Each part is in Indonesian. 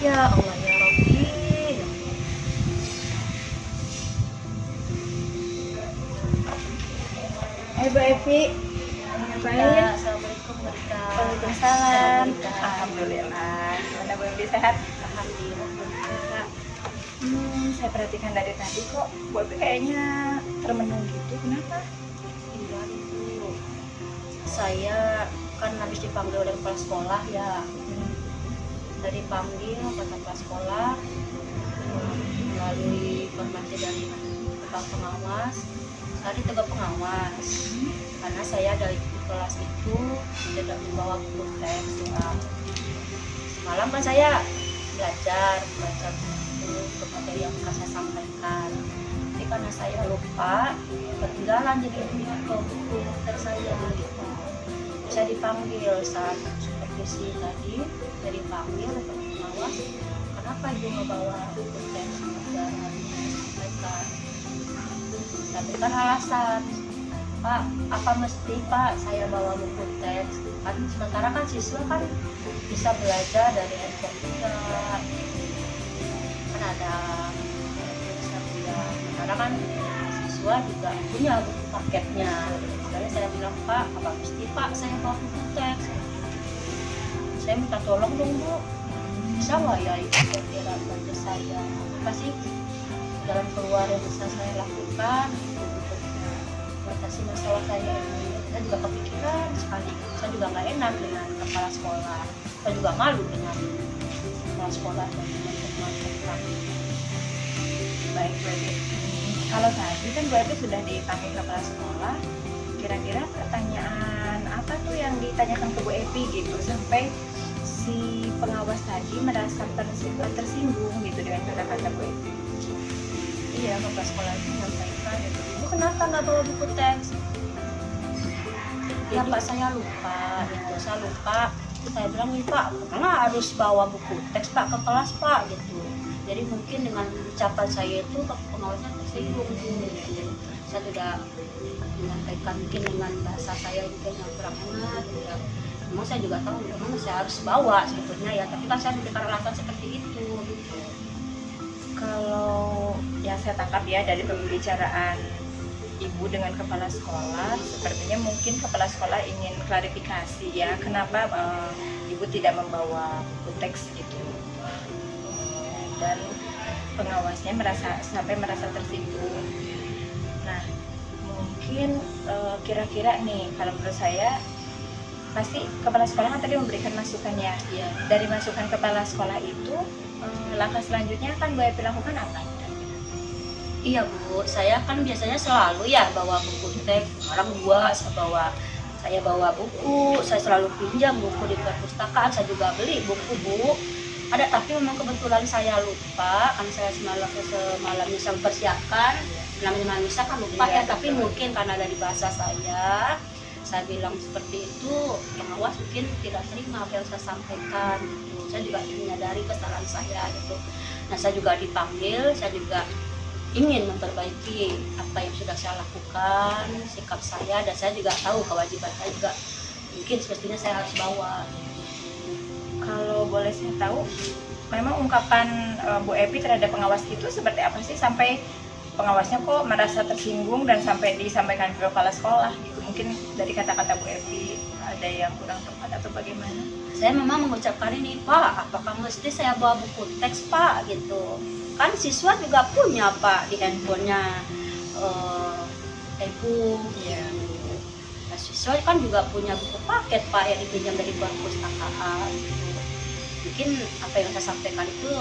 Ya Allah ya Rabbi. Bu Evi, Ya, Assalamualaikum Rika. Waalaikumsalam. Rika. Alhamdulillah. Gimana Bu Evi, sehat? Alhamdulillah. Rika. Saya perhatikan dari tadi kok Bu Evi kayaknya termenung gitu. Kenapa? Iya Ibu. Saya kan habis dipanggil oleh kepala sekolah ya. Dari panggil ke kepala sekolah melalui informasi dari tukang pengawas. Tadi tugas pengawas. Karena saya dari kelas itu tidak membawa buku teks doang. Semalam kan saya belajar buku untuk materi yang akan saya sampaikan. Tapi karena saya lupa, ketinggalan jadi buku teks saya gitu. Saya dipanggil saat supervisi tadi, saya dipanggil oleh pengawas. Kenapa ibu nggak bawa buku teks dan sampaikan? Saya berikan alasan. Pak, apa mesti Pak saya bawa buku teks? Kan sementara kan siswa kan bisa belajar dari handphone juga. Kan ada bisa kuliah. Sementara kan siswa juga punya buku paketnya. Makanya saya bilang, Pak, apa mesti Pak saya bawa buku teks? Saya minta tolong dong Bu. Bisa nggak ya itu kira-kira bantu saya? Apa sih jalan keluar yang bisa saya lakukan untuk mengatasi masalah saya ini? Saya juga kepikiran sekali. Saya juga nggak enak dengan kepala sekolah. Saya juga malu dengan kepala sekolah dan teman-teman. Baik Bu Evi. Kalau tadi kan Bu Evi sudah dipanggil kepala sekolah, kira-kira pertanyaan apa tuh yang ditanyakan ke Bu Evi gitu sampai si pengawas tadi merasa tersinggung gitu dengan kata-kata Bu Evi? Iya, kepala sekolah itu menyampaikan, Ibu kenapa nggak bawa buku teks? Ya Pak, saya lupa, gitu. Saya lupa. Saya bilang nih Pak, karena harus bawa buku teks Pak ke kelas Pak, gitu. Jadi mungkin dengan ucapan saya itu pengawasnya tersinggung, gitu. Jadi saya tidak menyampaikan mungkin dengan bahasa saya juga yang kurang enak, gitu ya. Memang saya juga tahu, memang saya harus bawa sebetulnya ya, tapi kan saya memberikan alasan seperti itu, gitu. Kalau yang saya tangkap ya dari pembicaraan Ibu dengan kepala sekolah, sepertinya mungkin kepala sekolah ingin klarifikasi ya, kenapa Ibu tidak membawa buku teks gitu. Dan pengawasnya sampai merasa tersinggung. Nah, mungkin kira-kira nih, kalau menurut saya pasti kepala sekolah kan tadi memberikan masukannya. Ya. Dari masukan kepala sekolah itu, langkah selanjutnya kan Bu Evi lakukan apa? Iya Bu, saya kan biasanya selalu ya bawa buku teks, orang saya bawa buku, saya selalu pinjam buku di perpustakaan, saya juga beli buku Bu. Ada, tapi memang kebetulan saya lupa, kan saya semalamnya saya mempersiapkan, namanya manusia kan lupa ya, tapi mungkin karena dari bahasa saya bilang seperti itu, pengawas mungkin tidak terima apa yang saya sampaikan gitu. Saya juga menyadari kesalahan saya gitu. Nah, saya juga dipanggil, saya juga ingin memperbaiki apa yang sudah saya lakukan, sikap saya, dan saya juga tahu kewajiban saya juga mungkin sepertinya saya harus bawa. Kalau boleh saya tahu, memang ungkapan Bu Evi terhadap pengawas itu seperti apa sih sampai pengawasnya kok merasa tersinggung dan sampai disampaikan ke kepala sekolah gitu? Mungkin dari kata-kata Bu Evi ada yang kurang tepat atau bagaimana? Saya memang mengucapkan ini, Pak, apakah mesti saya bawa buku teks Pak gitu? Kan siswa juga punya Pak di handphonenya e-book. Iya. Nah, siswa kan juga punya buku paket Pak yang dipinjam dari perpustakaan gitu. Mungkin apa yang saya sampaikan itu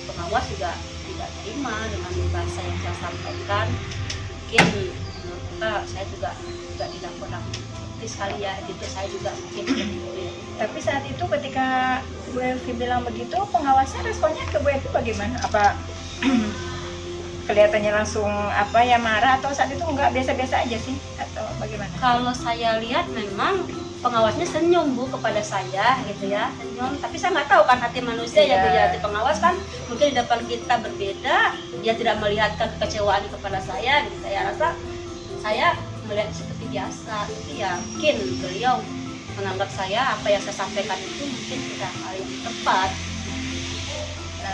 pengawas juga tidak terima dengan bahasa yang saya sampaikan. Mungkin menurut Pak, saya juga tidak kurang bukti sekali ya, gitu. Saya juga mungkin Tapi saat itu ketika Bu Evi bilang begitu, pengawasnya responnya ke Bu Evi bagaimana? Apa kelihatannya langsung apa ya, marah, atau saat itu enggak, biasa-biasa aja sih, atau bagaimana? Kalau saya lihat memang pengawasnya senyum Bu kepada saya gitu ya, senyum. Tapi saya nggak tahu kan hati manusia ya Bu ya, hati pengawas kan mungkin di depan kita berbeda, dia tidak melihatkan kekecewaan kepada saya gitu. Saya rasa saya melihat seperti biasa, tapi ya mungkin beliau menganggap saya apa yang saya sampaikan itu mungkin tidak hal yang tepat.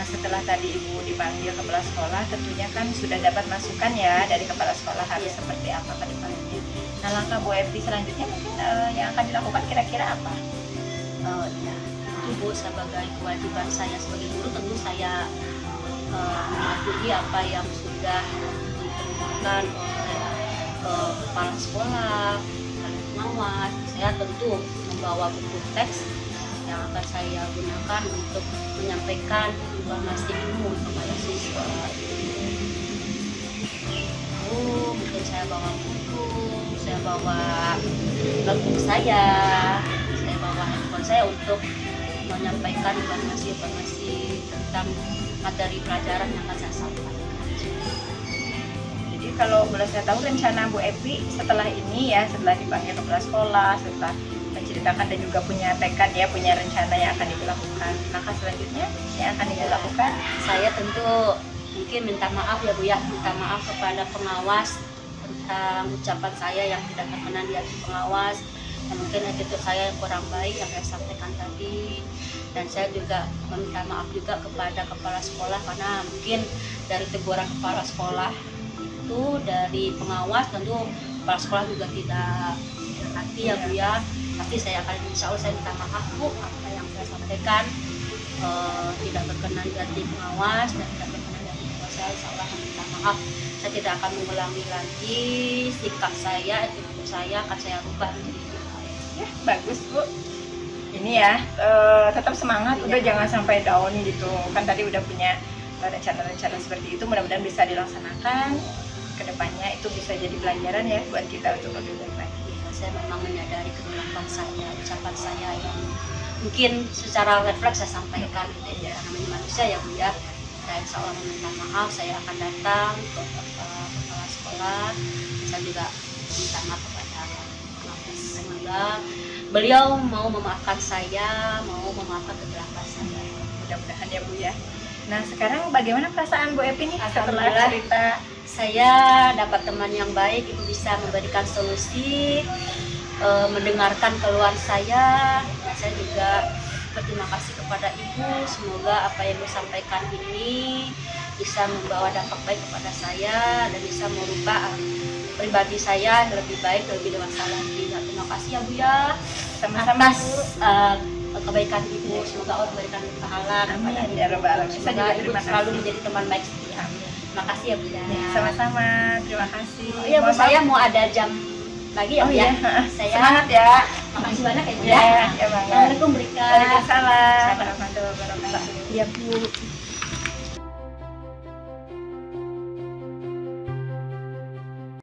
setelah tadi Ibu dipanggil kepala sekolah, tentunya kan sudah dapat masukan ya dari kepala sekolah harus seperti apa ke depannya. Nah, langkah Bu Evi selanjutnya mungkin yang akan dilakukan kira-kira apa? Ya, tentu Bu, sebagai kewajiban saya sebagai guru, tentu saya mematuhi apa yang sudah ditentukan oleh kepala sekolah, oleh pengawas. Saya tentu membawa buku teks yang akan saya gunakan untuk menyampaikan informasi ilmu kepada siswa. Mungkin saya bawa buku, saya bawa notebook saya bawa handphone saya untuk menyampaikan informasi tentang materi pelajaran yang akan saya sampaikan. Jadi kalau boleh saya tahu rencana Bu Evi setelah ini ya, setelah dipanggil kepala sekolah, setelah menceritakan dan juga punya tekad ya, punya rencana yang akan Ibu lakukan. Langkah selanjutnya yang akan Ibu lakukan? Saya tentu mungkin minta maaf ya Bu ya, minta maaf kepada pengawas tentang ucapan saya yang tidak berkenan di hati pengawas. Dan mungkin attitude saya yang kurang baik yang saya sampaikan tadi. Dan saya juga meminta maaf juga kepada kepala sekolah, karena mungkin dari teguran kepala sekolah itu, dari pengawas, tentu kepala sekolah juga tidak hati ya Bu ya. Pasti saya akan, insya Allah saya minta maaf Bu, apa yang saya sampaikan tidak berkenan di hati pengawas dan tidak berkenan di hati pengawas. Saya insya Allah akan minta maaf. Saya tidak akan mengulangi lagi sikap saya, attitude saya akan saya rubah menjadi lebih baik. Ya, bagus Bu. Ini ya, tetap semangat, udah jangan sampai down gitu. Kan tadi udah punya rencana-rencana seperti itu, mudah-mudahan bisa dilaksanakan. Kedepannya itu bisa jadi pelajaran ya buat kita untuk lebih baik lagi. Saya memang menyadari kegelapan saya, ucapan saya yang mungkin secara refleks saya sampaikan gitu ya, namanya manusia ya Bu ya. Saya insya Allah meminta maaf, saya akan datang ke kepala sekolah. Saya juga minta maaf kepada pengawas. Semoga beliau mau memaafkan saya, mau memaafkan kegelapan saya. Mudah-mudahan ya Bu ya. Nah, sekarang bagaimana perasaan Bu Evi nih setelah Alhamdulillah, cerita? Saya dapat teman yang baik, Ibu bisa memberikan solusi, mendengarkan keluhan saya. Dan saya juga berterima kasih kepada Ibu. Semoga apa yang disampaikan ini bisa membawa dampak baik kepada saya dan bisa merubah pribadi saya lebih baik, lebih dewasa lagi. Ya, terima kasih ya Bu ya, Sama-sama atas kebaikan Ibu. Semoga Allah memberikan pahala kepada Ibu. Ya Rabbal Alamin. Saya Semoga juga Ibu terima selalu kasih. menjadi teman baik setia. Terima kasih ya Bu ya. Sama-sama, terima kasih. Oh iya Bu, saya mau ada jam lagi ya Bu ya. Saya Semangat ya. makasih banyak ya Bu Ya, ya. ya banget. Assalamualaikum, berikan. Waalaikumsalam warahmatullahi wabarakatuh. Ya Bu.